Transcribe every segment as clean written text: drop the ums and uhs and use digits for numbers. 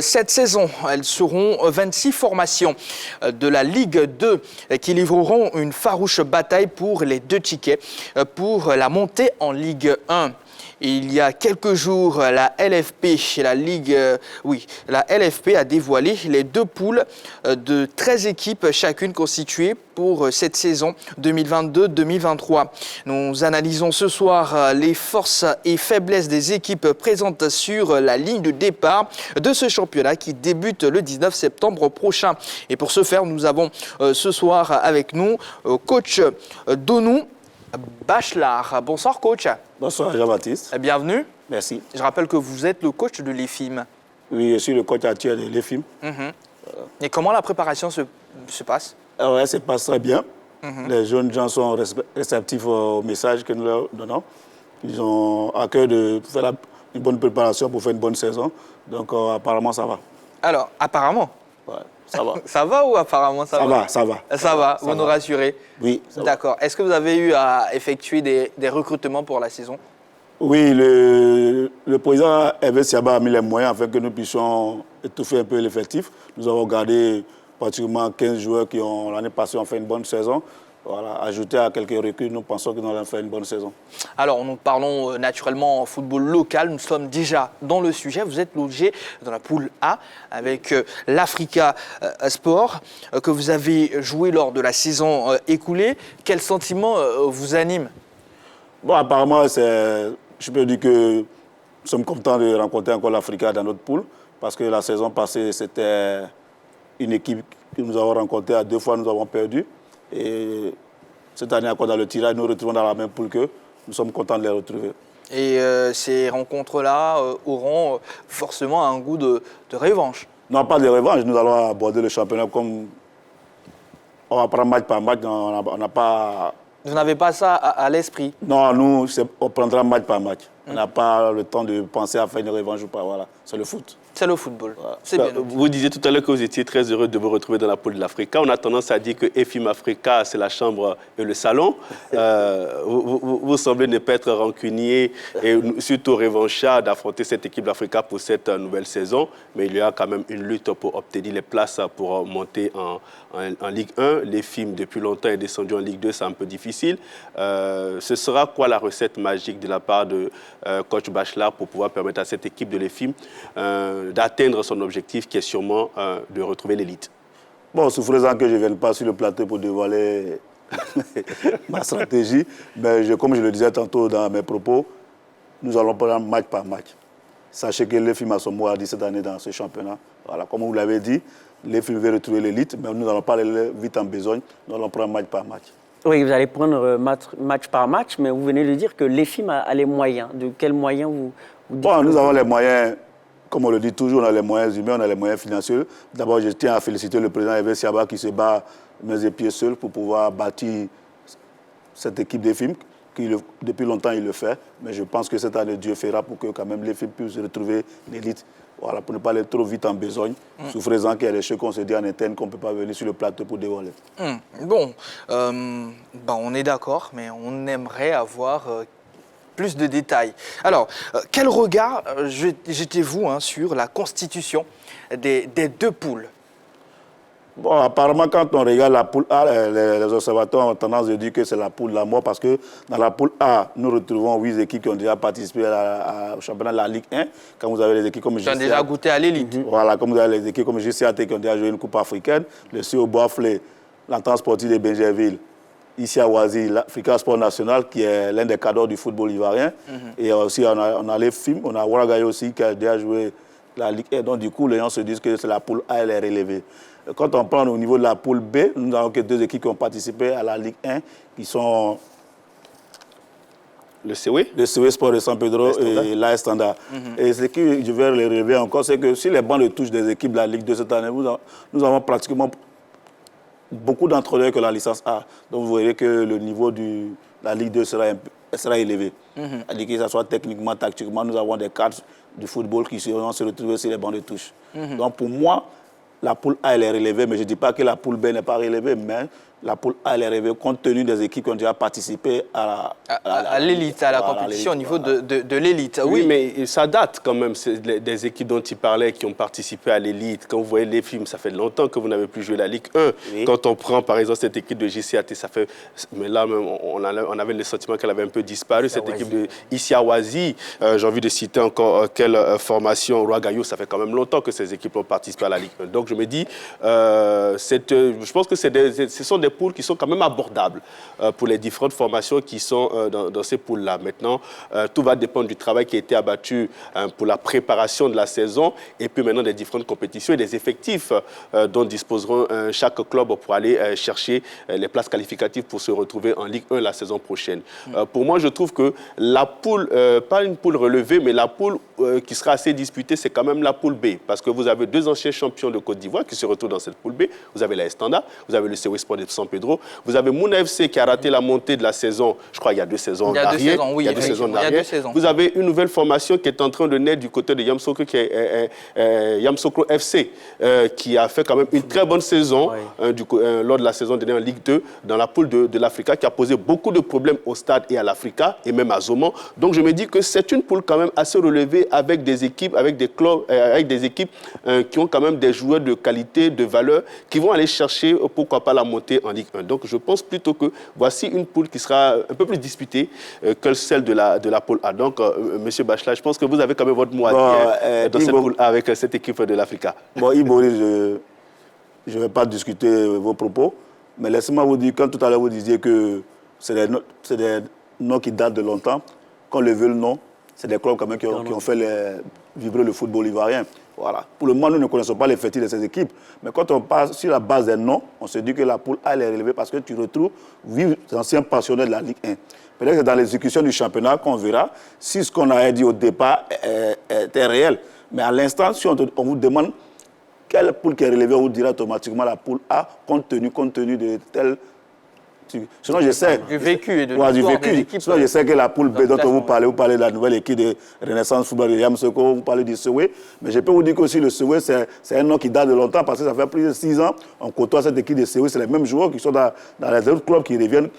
cette saison, elles seront 26 formations de la Ligue 2 qui livreront une farouche bataille pour les 2 tickets pour la montée en Ligue 1. Il y a quelques jours, la LFP, la LFP a dévoilé les 2 poules de 13 équipes chacune constituées pour cette saison 2022-2023. Nous analysons ce soir les forces et faiblesses des équipes présentes sur la ligne de départ de ce championnat qui débute le 19 septembre prochain. Et pour ce faire, nous avons ce soir avec nous coach Donou Bachelard. Bonsoir coach. Bonsoir Jean-Baptiste. Bienvenue. Merci. Je rappelle que vous êtes le coach de l'EFIM. Oui, je suis le coach actuel de l'EFIM. Et comment la préparation se passe? Ouais, ça passe très bien. Les jeunes gens sont réceptifs au message que nous leur donnons. Ils ont à cœur de faire une bonne préparation pour faire une bonne saison. Donc apparemment ça va. Alors, apparemment? Ouais, ça va. Ça va ou apparemment ça va? Ça va. Ça va, vous nous rassurez? Oui, ça va. D'accord. Est-ce que vous avez eu à effectuer des recrutements pour la saison? Oui, le président Hervé Siaba a mis les moyens afin que nous puissions étouffer un peu l'effectif. Nous avons gardé pratiquement 15 joueurs qui ont l'année passée ont fait une bonne saison. Voilà, ajouté à quelques recrues, nous pensons que nous allons faire une bonne saison. Alors, nous parlons naturellement en football local. Nous sommes déjà dans le sujet. Vous êtes logé dans la poule A avec l'Africa Sport que vous avez joué lors de la saison écoulée. Quel sentiment vous anime? Bon, apparemment, je peux dire que nous sommes contents de rencontrer encore l'Africa dans notre poule parce que la saison passée, c'était une équipe que nous avons rencontrée à 2 fois, nous avons perdu. Et cette année, encore dans le tirage, nous nous retrouvons dans la même poule qu'eux. Nous sommes contents de les retrouver. Et ces rencontres-là auront forcément un goût de revanche? Non, pas de revanche. Nous allons aborder le championnat comme on va prendre match par match. On n'a pas... Vous n'avez pas ça à l'esprit? Non, nous, on prendra match par match. On n'a pas le temps de penser à faire une revanche ou pas. Voilà, c'est le foot. C'est le football. Voilà. C'est bien. Vous disiez tout à l'heure que vous étiez très heureux de vous retrouver dans la poule de l'Africa. On a tendance à dire que EFIM Africa, c'est la chambre et le salon. Vous semblez ne pas être rancunier et surtout revanchard d'affronter cette équipe d'Africa pour cette nouvelle saison. Mais il y a quand même une lutte pour obtenir les places pour monter en Ligue 1. L'EFIM, depuis longtemps, est descendu en Ligue 2. C'est un peu difficile. Ce sera quoi la recette magique de la part de coach Bachelard pour pouvoir permettre à cette équipe de l'EFIM d'atteindre son objectif qui est sûrement de retrouver l'élite? Bon, souffrez-en que je ne vienne pas sur le plateau pour dévoiler ma stratégie. Mais comme je le disais tantôt dans mes propos, nous allons prendre match par match. Sachez que l'EFIM a son mot à dire cette année dans ce championnat. Voilà, comme vous l'avez dit, l'EFIM veut retrouver l'élite, mais nous n'allons pas aller vite en besogne, nous allons prendre match par match. Oui, vous allez prendre match par match, mais vous venez de dire que l'EFIM a les moyens. De quels moyens vous dites? Bon, nous avons les moyens. Comme on le dit toujours, on a les moyens humains, on a les moyens financiers. D'abord, je tiens à féliciter le président Hervé Siaba qui se bat mains et pieds seul pour pouvoir bâtir cette équipe d'EFIM. Depuis longtemps, il le fait. Mais je pense que cette année, Dieu fera pour que quand même l'EFIM puisse retrouver l'élite. Voilà, pour ne pas aller trop vite en besogne. Souffrez-en qu'il y a des choses qu'on se dit en interne qu'on ne peut pas venir sur le plateau pour dévoiler. Bon, on est d'accord, mais on aimerait avoir... plus de détails. Alors, quel regard jetez-vous sur la constitution des 2 poules? Bon, apparemment, quand on regarde la poule A, les observateurs ont tendance à dire que c'est la poule de la mort parce que dans la poule A, nous retrouvons 8 équipes qui ont déjà participé au championnat de la Ligue 1. Quand vous avez les équipes comme Qui ont déjà goûté à l'élite. Voilà, comme vous avez les équipes comme GCAT qui ont déjà joué une coupe africaine, le CO Boisflé, l'entente sportive de Benjerville, ici à Oisy, l'Africa Sport National, qui est l'un des cadres du football ivoirien. Et aussi, on a les films, on a Ouaragaï aussi, qui a déjà joué la Ligue 1. Donc, du coup, les gens se disent que c'est la poule A, elle est relevée. Quand on prend au niveau de la poule B, nous avons que 2 équipes qui ont participé à la Ligue 1, qui sont le CW, Sport de San Pedro et l'AS Standard. Et ce que je vais les relever encore, c'est que sur les bancs de touche des équipes de la Ligue 2 cette année, nous avons pratiquement beaucoup d'entraîneurs que la licence A. Donc vous verrez que le niveau de la Ligue 2 sera élevé. C'est-à-dire que ce soit techniquement, tactiquement, nous avons des cadres du football qui seront se retrouver sur les bancs de touche. Donc pour moi, la poule A elle est relevée, mais je ne dis pas que la poule B n'est pas relevée, mais la poule A elle est rêvée compte tenu des équipes qui ont déjà participé à l'élite, à la compétition au niveau de l'élite. Oui, mais ça date quand même, des équipes dont il parlait qui ont participé à l'élite. Quand vous voyez les films, ça fait longtemps que vous n'avez plus joué la Ligue 1. Oui. Quand on prend par exemple cette équipe de JCAT, ça fait... Mais là, même, on avait le sentiment qu'elle avait un peu disparu, cette équipe de Issiawazi. J'ai envie de citer encore quelle formation, Ouagadougou, ça fait quand même longtemps que ces équipes ont participé à la Ligue 1. Donc je me dis, je pense que ce sont des poules qui sont quand même abordables pour les différentes formations qui sont dans ces poules-là. Maintenant, tout va dépendre du travail qui a été abattu pour la préparation de la saison et puis maintenant des différentes compétitions et des effectifs dont disposeront chaque club pour aller chercher les places qualificatives pour se retrouver en Ligue 1 la saison prochaine. Pour moi, je trouve que la poule, pas une poule relevée, mais la poule qui sera assez disputée, c'est quand même la poule B. Parce que vous avez 2 anciens champions de Côte d'Ivoire qui se retrouvent dans cette poule B. Vous avez la Estanda, vous avez le CEO Espoir de San Pedro, vous avez Mouna FC qui a raté la montée de la saison, je crois il y a 2 saisons d'arrière. Il y a 2 saisons. Vous avez une nouvelle formation qui est en train de naître du côté de Yamoussoukro, qui est Yamoussoukro FC, qui a fait quand même une très bonne saison lors de la saison dernière en Ligue 2 dans la poule de l'Africa, qui a posé beaucoup de problèmes au stade et à l'Africa et même à Zoman. Donc je me dis que c'est une poule quand même assez relevée avec des équipes, avec des clubs, avec des équipes qui ont quand même des joueurs de qualité, de valeur, qui vont aller chercher pourquoi pas la montée en Ligue 1. Donc je pense plutôt que voici une poule qui sera un peu plus disputée que celle de la poule A. Donc Monsieur Bachelard, je pense que vous avez quand même votre mot à dire dans cette poule A avec cette équipe de l'Africa. Bon, Ibori, je ne vais pas discuter vos propos, mais laissez-moi vous dire, quand tout à l'heure vous disiez que c'est des noms qui datent de longtemps, quand on le veut le nom, c'est des clubs quand même qui ont fait vibrer le football ivoirien. Voilà. Pour le moment, nous ne connaissons pas l'effectif de ces équipes, mais quand on passe sur la base des noms, on se dit que la poule A elle est relevée parce que tu retrouves 8 anciens passionnés de la Ligue 1. Peut-être que dans l'exécution du championnat qu'on verra si ce qu'on a dit au départ était réel. Mais à l'instant, si on vous demande quelle poule qui est relevée, on vous dira automatiquement la poule A compte tenu de tel... Sinon, je sais. Du vécu et de l'histoire des équipes. Sinon, je sais que la poule B dont vous parlez de la nouvelle équipe de Renaissance Football de Yamoussoukro, vous parlez du Sewé. Mais je peux vous dire qu'aussi le Sewé, c'est un nom qui date de longtemps parce que ça fait plus de 6 ans. On côtoie cette équipe de Sewé. C'est les mêmes joueurs qui sont dans les autres clubs qui reviennent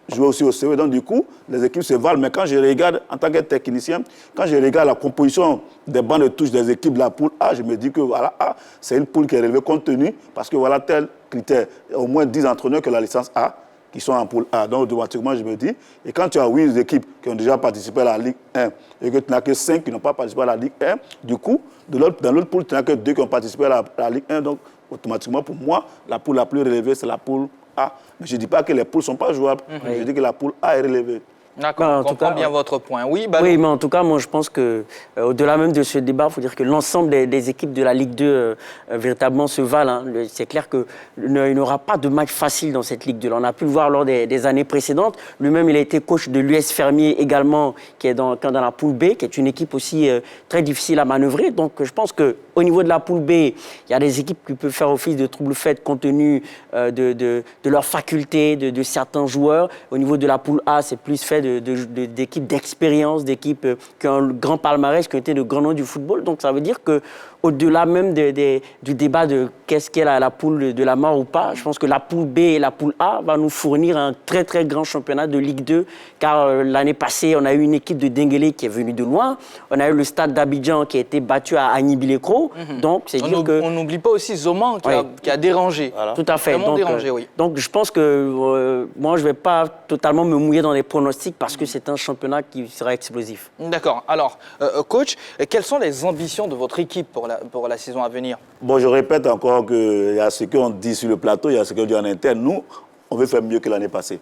jouer aussi au Sewé. Donc, du coup, les équipes se valent. Mais quand je regarde, en tant que technicien, quand je regarde la composition des bancs de touche des équipes de la poule A, je me dis que voilà, c'est une poule qui est relevée compte tenu parce que voilà tel critère. Au moins 10 entraîneurs que la licence A qui sont en poule A. Donc, automatiquement, je me dis, et quand tu as 8 équipes qui ont déjà participé à la Ligue 1 et que tu n'as que 5 qui n'ont pas participé à la Ligue 1, du coup, dans l'autre poule, tu n'as que 2 qui ont participé à la Ligue 1. Donc, automatiquement, pour moi, la poule la plus relevée, c'est la poule A. Mais je ne dis pas que les poules ne sont pas jouables. Je dis que la poule A est relevée. D'accord, on comprend bien votre point. Oui, oui, mais en tout cas, moi, je pense qu'au-delà même de ce débat, il faut dire que l'ensemble des équipes de la Ligue 2 véritablement se valent. C'est clair qu'il n'y aura pas de match facile dans cette Ligue 2. On a pu le voir lors des années précédentes. Lui-même, il a été coach de l'US Fermier également, qui est dans la poule B, qui est une équipe aussi très difficile à manœuvrer. Donc, je pense qu'au niveau de la poule B, il y a des équipes qui peuvent faire office de trouble-fête compte tenu de leurs facultés, de certains joueurs. Au niveau de la poule A, c'est plus fait d'équipes d'expérience, d'équipes qui ont un grand palmarès, qui ont été de grands noms du football. Donc ça veut dire qu'au-delà même du débat de qu'est-ce qu'est la poule de la mort ou pas, je pense que la poule B et la poule A va nous fournir un très très grand championnat de Ligue 2, car l'année passée, on a eu une équipe de Denguélé qui est venue de loin, on a eu le Stade d'Abidjan qui a été battu à Agny-Bilekro. Donc c'est dire que... On n'oublie pas aussi Zoman qui a dérangé. Voilà. Tout à fait. Vraiment dérangé, oui. Donc je pense que moi, je ne vais pas totalement me mouiller dans les pronostics parce que c'est un championnat qui sera explosif. D'accord. Alors, coach, quelles sont les ambitions de votre équipe pour la saison à venir? Bon, je répète encore qu'il y a ce qu'on dit sur le plateau, il y a ce qu'on dit en interne. Nous, on veut faire mieux que l'année passée.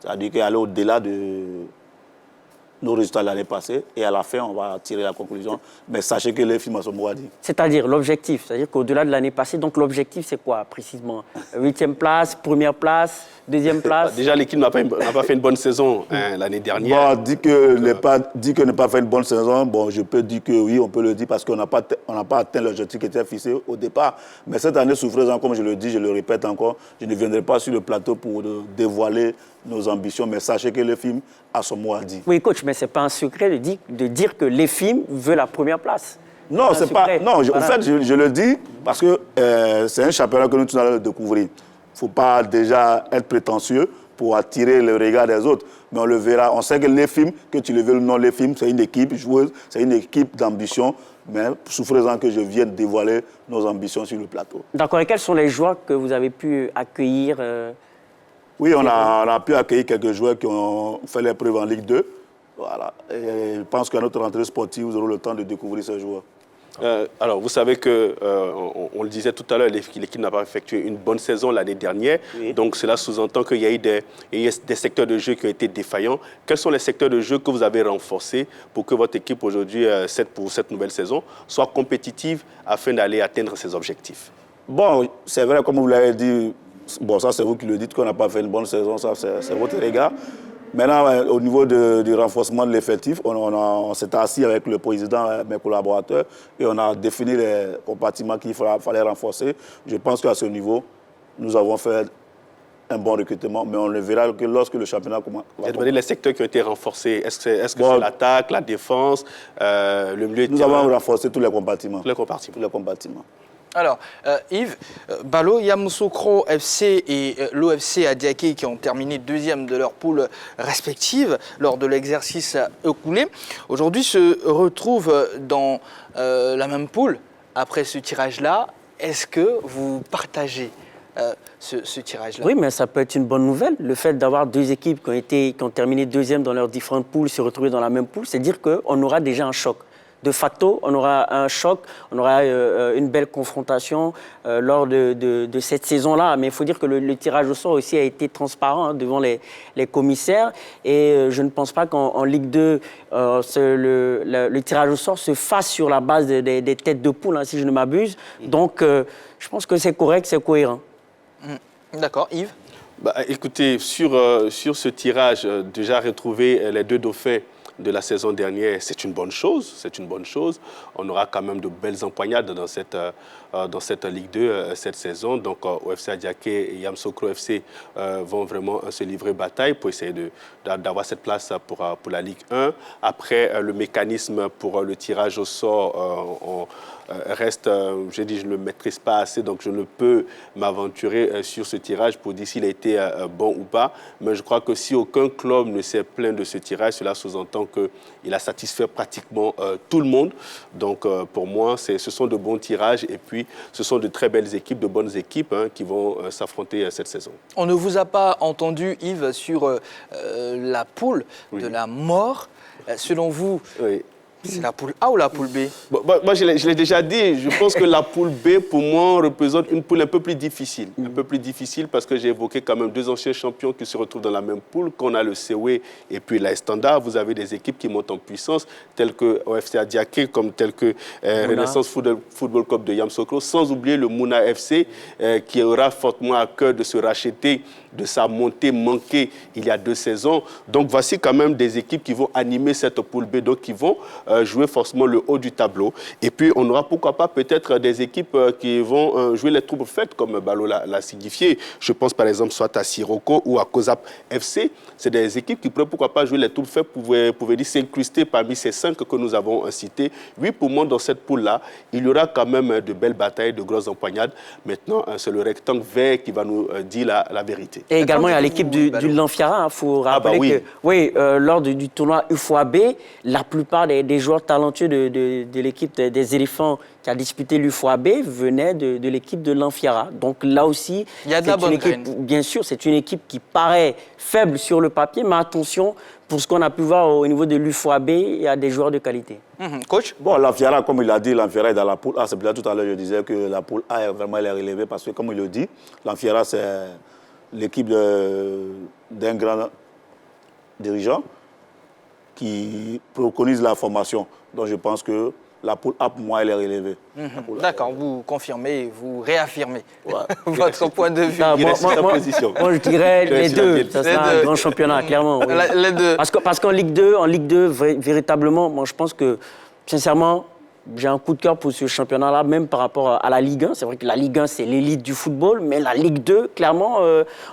C'est-à-dire qu'aller au-delà de nos résultats de l'année passée et à la fin, on va tirer la conclusion. Mais sachez que les films sont dit. C'est-à-dire l'objectif, c'est-à-dire qu'au-delà de l'année passée, donc l'objectif c'est quoi précisément? 8e place, première place, 2e place? Déjà, l'équipe n'a pas fait une bonne saison l'année dernière. Bon, dit que n'a pas fait une bonne saison, bon, je peux dire que oui, on peut le dire parce qu'on n'a pas atteint l'objectif qui était fixé au départ. Mais cette année souffreuse, comme je le dis, je le répète encore, je ne viendrai pas sur le plateau pour dévoiler nos ambitions, mais sachez que le film a son mot à dire. Oui, coach, mais ce n'est pas un secret de dire que les films veulent la première place. Non, c'est pas. Non, voilà. En fait, je le dis parce que c'est un championnat que nous tous allons découvrir. faut pas déjà être prétentieux pour attirer le regard des autres. Mais on le verra. On sait que les films, que tu le veux ou non, les films, c'est une équipe joueuse, c'est une équipe d'ambition. Mais souffrez-en que je vienne dévoiler nos ambitions sur le plateau. D'accord. Et quels sont les joueurs que vous avez pu accueillir Oui, on a pu accueillir quelques joueurs qui ont fait les preuves en Ligue 2. Voilà. Et je pense qu'à notre rentrée sportive, vous aurez le temps de découvrir ces joueurs. Alors, vous savez que, on le disait tout à l'heure, l'équipe n'a pas effectué une bonne saison l'année dernière. Oui. Donc, cela sous-entend qu'il y a eu des secteurs de jeu qui ont été défaillants. Quels sont les secteurs de jeu que vous avez renforcés pour que votre équipe aujourd'hui, pour cette nouvelle saison, soit compétitive afin d'aller atteindre ses objectifs? Bon, c'est vrai, comme vous l'avez dit, bon, ça c'est vous qui le dites qu'on n'a pas fait une bonne saison, ça c'est votre regard. Maintenant, au niveau du renforcement de l'effectif, on s'est assis avec le président, mes collaborateurs, et on a défini les compartiments qu'il fallait renforcer. Je pense qu'à ce niveau, nous avons fait un bon recrutement, mais on le verra que lorsque le championnat commence. Vous avez demandé les secteurs qui ont été renforcés. Est-ce que c'est l'attaque, la défense, le milieu de terrain? Nous avons renforcé tous les compartiments. Tous les compartiments. Tous les compartiments. Alors, Yves, Balo, Yamoussoukro FC et l'OFC Adiaké qui ont terminé deuxième de leur poule respective lors de l'exercice écoulé, aujourd'hui se retrouvent dans la même poule après ce tirage-là. Est-ce que vous partagez ce tirage-là? Oui, mais ça peut être une bonne nouvelle. Le fait d'avoir deux équipes qui ont terminé deuxième dans leurs différentes poules, se retrouver dans la même poule, c'est dire qu'on aura déjà un choc. De facto, on aura un choc, on aura une belle confrontation lors de cette saison-là. Mais il faut dire que le tirage au sort aussi a été transparent devant les commissaires. Et je ne pense pas qu'en Ligue 2, le tirage au sort se fasse sur la base des têtes de poule, si je ne m'abuse. Donc, je pense que c'est correct, c'est cohérent. D'accord. Yves? Écoutez, sur ce tirage, déjà retrouver les deux dauphins de la saison dernière, c'est une bonne chose. C'est une bonne chose. On aura quand même de belles empoignades dans cette Ligue 2 cette saison. Donc, OFC Adiaké et Yamoussoukro FC vont vraiment se livrer bataille pour essayer d'avoir cette place pour la Ligue 1. Après, le mécanisme pour le tirage au sort reste, je dis, je ne le maîtrise pas assez, donc je ne peux m'aventurer sur ce tirage pour dire s'il a été bon ou pas. Mais je crois que si aucun club ne s'est plaint de ce tirage, cela sous-entend qu'il a satisfait pratiquement tout le monde. Donc pour moi, ce sont de bons tirages et puis ce sont de très belles équipes, de bonnes équipes qui vont s'affronter cette saison. On ne vous a pas entendu, Yves, sur la poule de la mort. Selon vous, c'est la poule A ou la poule B? Moi, je l'ai déjà dit. Je pense que la poule B, pour moi, représente une poule un peu plus difficile. Un peu plus difficile parce que j'ai évoqué quand même deux anciens champions qui se retrouvent dans la même poule. Qu'on a le COE et puis l'AS Standard. Vous avez des équipes qui montent en puissance, telles que OFC Adiaké, comme telles que Renaissance Football Club de Yamoussoukro, sans oublier le Mouna FC qui aura fortement à cœur de se racheter de sa montée manquée il y a 2 saisons. Donc voici quand même des équipes qui vont animer cette poule B, donc qui vont jouer forcément le haut du tableau. Et puis on aura pourquoi pas peut-être des équipes qui vont jouer les troubles faits, comme Balo l'a signifié. Je pense par exemple soit à Sirocco ou à Kozap FC. C'est des équipes qui pourraient pourquoi pas jouer les troubles faits, pouvaient dire s'incruster parmi ces 5 que nous avons cités. Oui, pour moi, dans cette poule-là, il y aura quand même de belles batailles, de grosses empoignades. Maintenant, c'est le rectangle vert qui va nous dire la vérité. Et également, il y a l'équipe du Lanfiara. Il faut rappeler que lors du tournoi UFOAB, la plupart des joueurs talentueux de l'équipe des éléphants qui a disputé l'UFOAB venaient de l'équipe de Lanfiara. Donc là aussi, il y a de la bonne graine. Bien sûr, c'est une équipe qui paraît faible sur le papier, mais attention, pour ce qu'on a pu voir au niveau de l'UFOAB, il y a des joueurs de qualité. Coach? Bon, Lanfiara, comme il l'a dit, Lanfiara est dans la poule A. C'est pour ça tout à l'heure, je disais que la poule A, vraiment, elle est relevée parce que, comme il le dit, Lanfiara, c'est l'équipe d'un grand dirigeant qui préconise la formation. Donc je pense que la poule A, pour moi, elle est relevée. D'accord, vous confirmez, vous réaffirmez votre point de vue. Moi, je dirais les deux. Ça sera un grand championnat, clairement. Oui. Les deux. Parce qu'en Ligue 2, véritablement, moi, je pense que, sincèrement, j'ai un coup de cœur pour ce championnat-là, même par rapport à la Ligue 1. C'est vrai que la Ligue 1, c'est l'élite du football, mais la Ligue 2, clairement,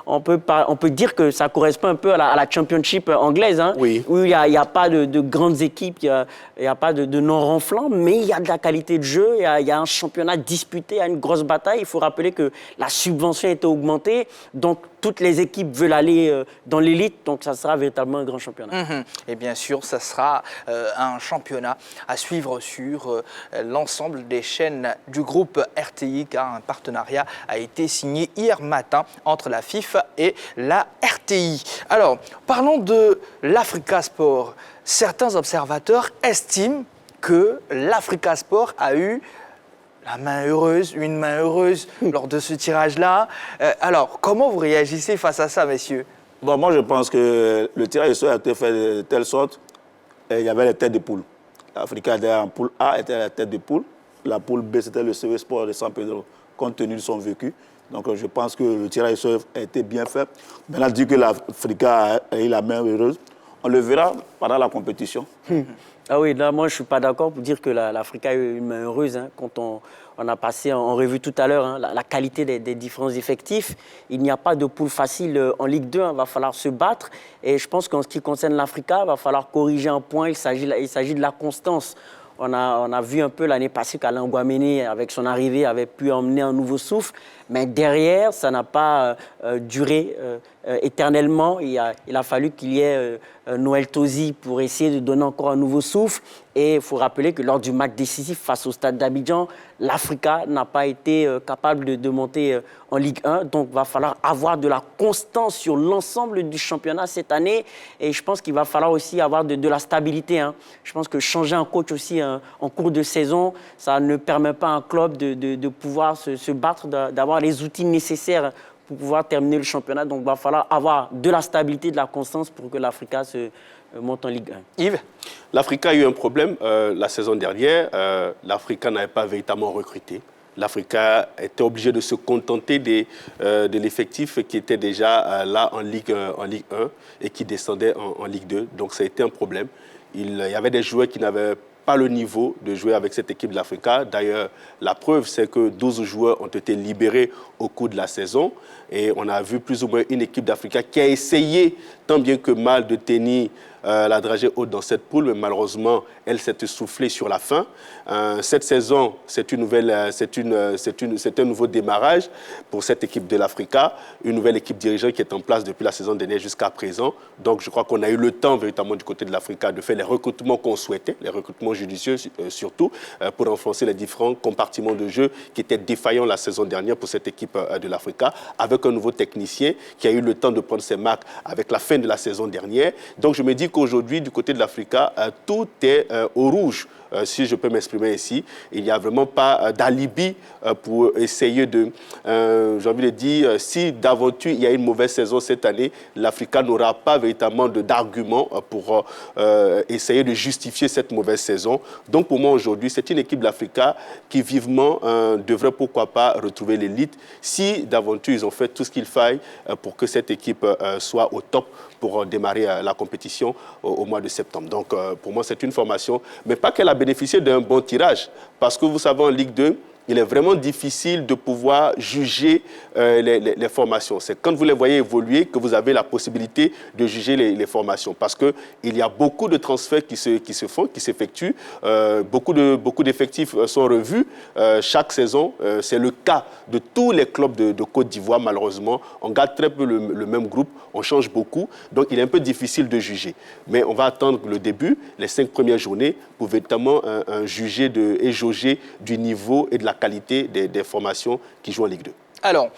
on peut dire que ça correspond un peu à la Championship anglaise, hein, Oui. où il n'y a pas de grandes équipes, il n'y a pas de non-renflants, mais il y a de la qualité de jeu, il y a un championnat disputé, il y a une grosse bataille. Il faut rappeler que la subvention a été augmentée, donc toutes les équipes veulent aller dans l'élite, donc ça sera véritablement un grand championnat. Et bien sûr, ça sera un championnat à suivre sur l'ensemble des chaînes du groupe RTI, car un partenariat a été signé hier matin entre la FIFA et la RTI. Alors, parlons de l'Africa Sport. Certains observateurs estiment que l'Africa Sport a eu une main heureuse lors de ce tirage-là. Alors, comment vous réagissez face à ça, messieurs? Bon, moi, je pense que le tirage a été fait de telle sorte il y avait les têtes de poule. L'Africa en poule A était la tête de poule. La poule B, c'était le CV Sport de San Pedro, compte tenu de son vécu. Donc, je pense que le tirage a été bien fait. Maintenant, dire que l'Africa a eu la main heureuse, on le verra pendant la compétition. Ah oui, là, moi, je ne suis pas d'accord pour dire que l'Africa a eu une main heureuse. Hein, quand on a passé en revue tout à l'heure hein, la qualité des différents effectifs, il n'y a pas de poule facile en Ligue 2. Il va falloir se battre. Et je pense qu'en ce qui concerne l'Africa, il va falloir corriger un point. Il s'agit de la constance. On a vu un peu l'année passée qu'Alain Guaméné, avec son arrivée, avait pu emmener un nouveau souffle. Mais derrière, ça n'a pas duré éternellement. Il a fallu qu'il y ait Noël Tosi pour essayer de donner encore un nouveau souffle. Et il faut rappeler que lors du match décisif face au Stade d'Abidjan, l'Africa n'a pas été capable de monter en Ligue 1. Donc, il va falloir avoir de la constance sur l'ensemble du championnat cette année. Et je pense qu'il va falloir aussi avoir de la stabilité. Hein. Je pense que changer un coach aussi en cours de saison, ça ne permet pas à un club de pouvoir se battre, d'avoir les outils nécessaires pour pouvoir terminer le championnat. Donc, il va falloir avoir de la stabilité, de la constance pour que l'Africa se monte en Ligue 1. Yves? L'Africa a eu un problème la saison dernière. L'Africa n'avait pas véritablement recruté. L'Africa était obligé de se contenter de l'effectif qui était déjà là en Ligue 1 et qui descendait en Ligue 2. Donc, ça a été un problème. Il y avait des joueurs qui n'avaient pas le niveau de jouer avec cette équipe de l'Africa. D'ailleurs, la preuve, c'est que 12 joueurs ont été libérés au cours de la saison. Et on a vu plus ou moins une équipe d'Africa qui a essayé, tant bien que mal, de tenir la dragée haute dans cette poule, mais malheureusement, elle s'est essoufflée sur la fin. Cette saison, c'est un nouveau démarrage pour cette équipe de l'Africa, une nouvelle équipe dirigeante qui est en place depuis la saison dernière jusqu'à présent. Donc, je crois qu'on a eu le temps, véritablement, du côté de l'Africa, de faire les recrutements qu'on souhaitait, les recrutements judicieux surtout, pour renforcer les différents compartiments de jeu qui étaient défaillants la saison dernière pour cette équipe de l'Africa, avec un nouveau technicien qui a eu le temps de prendre ses marques avec la fin de la saison dernière. Donc, je me dis qu'aujourd'hui, du côté de l'Africa, tout est au rouge. Si je peux m'exprimer ici, il n'y a vraiment pas d'alibi pour essayer de, j'ai envie de dire, si d'aventure il y a une mauvaise saison cette année, l'Africa n'aura pas véritablement d'argument pour essayer de justifier cette mauvaise saison. Donc pour moi aujourd'hui, c'est une équipe de l'Africa qui vivement devrait pourquoi pas retrouver l'élite si d'aventure ils ont fait tout ce qu'il faille pour que cette équipe soit au top pour démarrer la compétition au mois de septembre. Donc pour moi c'est une formation, mais pas qu'elle a bénéficié d'un bon tirage, parce que vous savez en Ligue 2, il est vraiment difficile de pouvoir juger les formations. C'est quand vous les voyez évoluer que vous avez la possibilité de juger les formations. Parce qu'il y a beaucoup de transferts qui se font, qui s'effectuent. Beaucoup d'effectifs sont revus chaque saison. C'est le cas de tous les clubs de Côte d'Ivoire, malheureusement. On garde très peu le même groupe. On change beaucoup. Donc, il est un peu difficile de juger. Mais on va attendre le début, les 5 premières journées, pour véritablement juger et jauger du niveau et de la qualité des formations qui jouent en Ligue 2. Alors,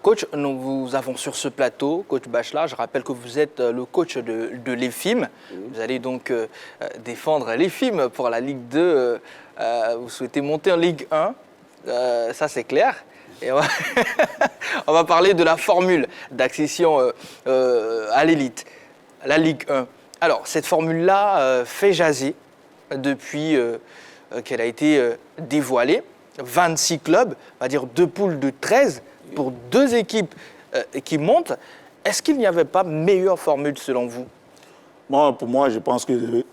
coach, nous vous avons sur ce plateau, coach Bachelard, je rappelle que vous êtes le coach de l'EFIM. Vous allez donc défendre l'EFIM pour la Ligue 2. Vous souhaitez monter en Ligue 1, ça c'est clair. Et on va parler de la formule d'accession à l'élite, la Ligue 1. Alors, cette formule-là fait jaser depuis qu'elle a été dévoilée. 26 clubs, on va dire 2 poules de 13 pour 2 équipes qui montent. Est-ce qu'il n'y avait pas meilleure formule selon vous? Pour moi, je pense que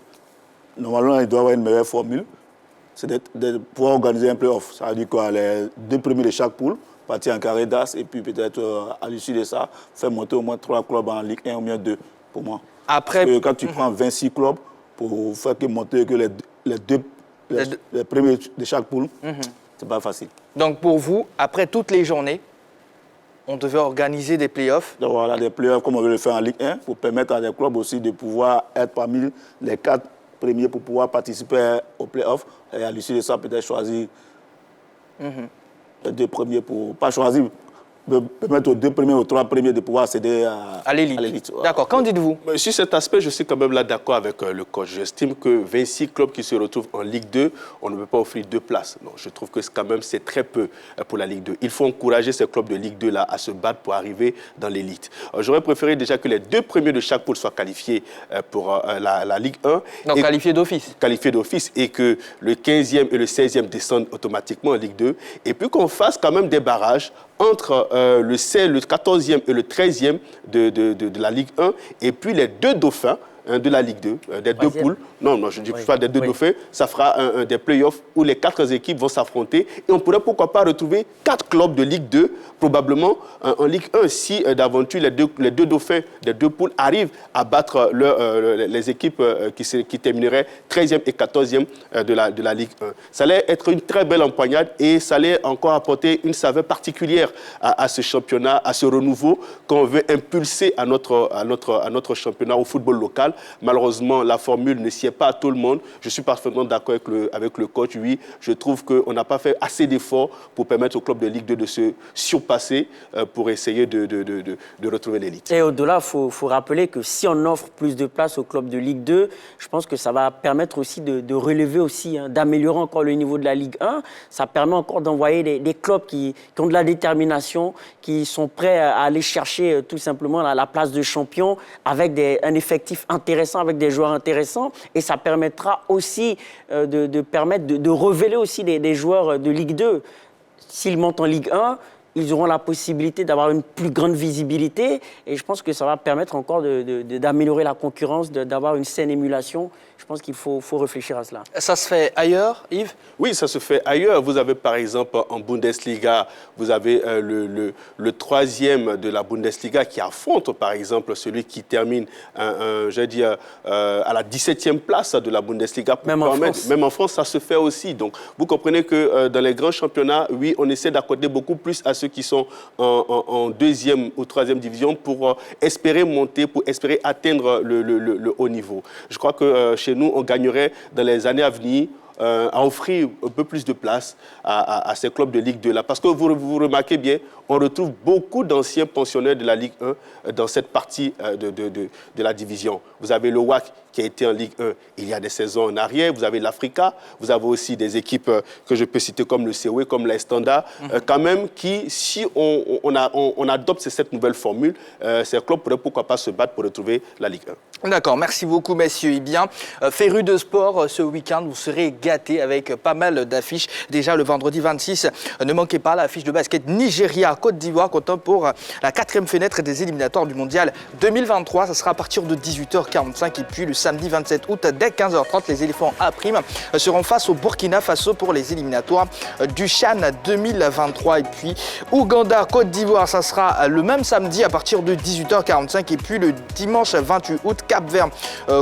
normalement, il doit y avoir une meilleure formule. c'est de pouvoir organiser un play-off. Ça veut dire quoi? Les 2 premiers de chaque poule, partir en carré d'as, et puis peut-être à l'issue de ça, faire monter au moins 3 clubs en Ligue 1 ou bien 2, pour moi. Après, parce que quand tu prends 26 clubs, pour faire monter que les premiers de chaque poule, c'est pas facile. Donc pour vous, après toutes les journées, on devait organiser des playoffs. Donc voilà, des playoffs comme on veut le faire en Ligue 1, pour permettre à des clubs aussi de pouvoir être parmi les 4 premiers pour pouvoir participer aux playoffs. Et à l'issue de ça, peut-être choisir les 2 premiers pour pas choisir. Permettre aux 2 premiers, aux 3 premiers de pouvoir accéder à l'élite. Voilà. D'accord, qu'en dites-vous? Sur cet aspect, je suis quand même là d'accord avec le coach. J'estime que 26 clubs qui se retrouvent en Ligue 2, on ne peut pas offrir 2 places. Non, je trouve que quand même c'est très peu pour la Ligue 2. Il faut encourager ces clubs de Ligue 2 là à se battre pour arriver dans l'élite. J'aurais préféré déjà que les 2 premiers de chaque poule soient qualifiés pour la Ligue 1. Donc qualifiés d'office. Qualifiés d'office et que le 15e et le 16e descendent automatiquement en Ligue 2. Et puis qu'on fasse quand même des barrages entre le 14e et le 13e de la Ligue 1, et puis les 2 dauphins de la Ligue 2, des 2 poules. Non, je ne dis pas des 2 dauphins. Ça fera des playoffs où les 4 équipes vont s'affronter. Et on pourrait pourquoi pas retrouver 4 clubs de Ligue 2, probablement en Ligue 1, si d'aventure les deux dauphins des 2 poules arrivent à battre les équipes qui termineraient 13e et 14e de la Ligue 1. Ça allait être une très belle empoignade et ça allait encore apporter une saveur particulière à ce championnat, à ce renouveau qu'on veut impulser à notre championnat au football local. Malheureusement, la formule ne sied pas à tout le monde. Je suis parfaitement d'accord avec le coach. Oui, je trouve qu'on n'a pas fait assez d'efforts pour permettre au club de Ligue 2 de se surpasser pour essayer de retrouver l'élite. Et au-delà, il faut rappeler que si on offre plus de place au club de Ligue 2, je pense que ça va permettre aussi de relever aussi, d'améliorer encore le niveau de la Ligue 1. Ça permet encore d'envoyer des clubs qui ont de la détermination, qui sont prêts à aller chercher tout simplement la place de champion avec un effectif intéressant, avec des joueurs intéressants. Et ça permettra aussi de révéler aussi des joueurs de Ligue 2. S'ils montent en Ligue 1, ils auront la possibilité d'avoir une plus grande visibilité. Et je pense que ça va permettre encore d'améliorer la concurrence, d'avoir une saine émulation. Je pense qu'il faut réfléchir à cela. Ça se fait ailleurs, Yves? Oui, ça se fait ailleurs. Vous avez par exemple en Bundesliga, vous avez le 3e de la Bundesliga qui affronte par exemple celui qui termine à la 17e place de la Bundesliga. Même en France, ça se fait aussi. Donc vous comprenez que dans les grands championnats, oui, on essaie d'accorder beaucoup plus à ceux qui sont en 2e ou 3e division pour espérer monter, pour espérer atteindre le haut niveau. Je crois que chez nous, on gagnerait dans les années à venir à offrir un peu plus de place à ces clubs de Ligue 2 là. Parce que vous remarquez bien, on retrouve beaucoup d'anciens pensionnaires de la Ligue 1 dans cette partie de la division. Vous avez le WAC qui a été en Ligue 1 il y a des saisons en arrière. Vous avez l'Africa. Vous avez aussi des équipes que je peux citer comme le COE, comme la Standard, quand même, qui, si on adopte cette nouvelle formule, ces clubs pourraient pourquoi pas se battre pour retrouver la Ligue 1. D'accord, merci beaucoup messieurs. Eh bien, férus de sport, ce week-end, vous serez gâtés avec pas mal d'affiches. Déjà le vendredi 26, ne manquez pas l'affiche de basket Nigeria-Côte d'Ivoire, comptant pour la 4e fenêtre des éliminatoires du Mondial 2023. Ça sera à partir de 18h45 et puis le samedi 27 août, dès 15h30, les éléphants A' seront face au Burkina Faso pour les éliminatoires du CHAN 2023. Et puis Ouganda-Côte d'Ivoire, ça sera le même samedi à partir de 18h45 et puis le dimanche 28 août, Cap-Vert,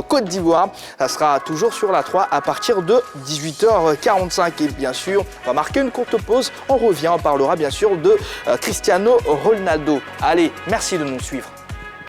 Côte d'Ivoire. Ça sera toujours sur la 3 à partir de 18h45. Et bien sûr, on va marquer une courte pause. On revient, on parlera bien sûr de Cristiano Ronaldo. Allez, merci de nous suivre.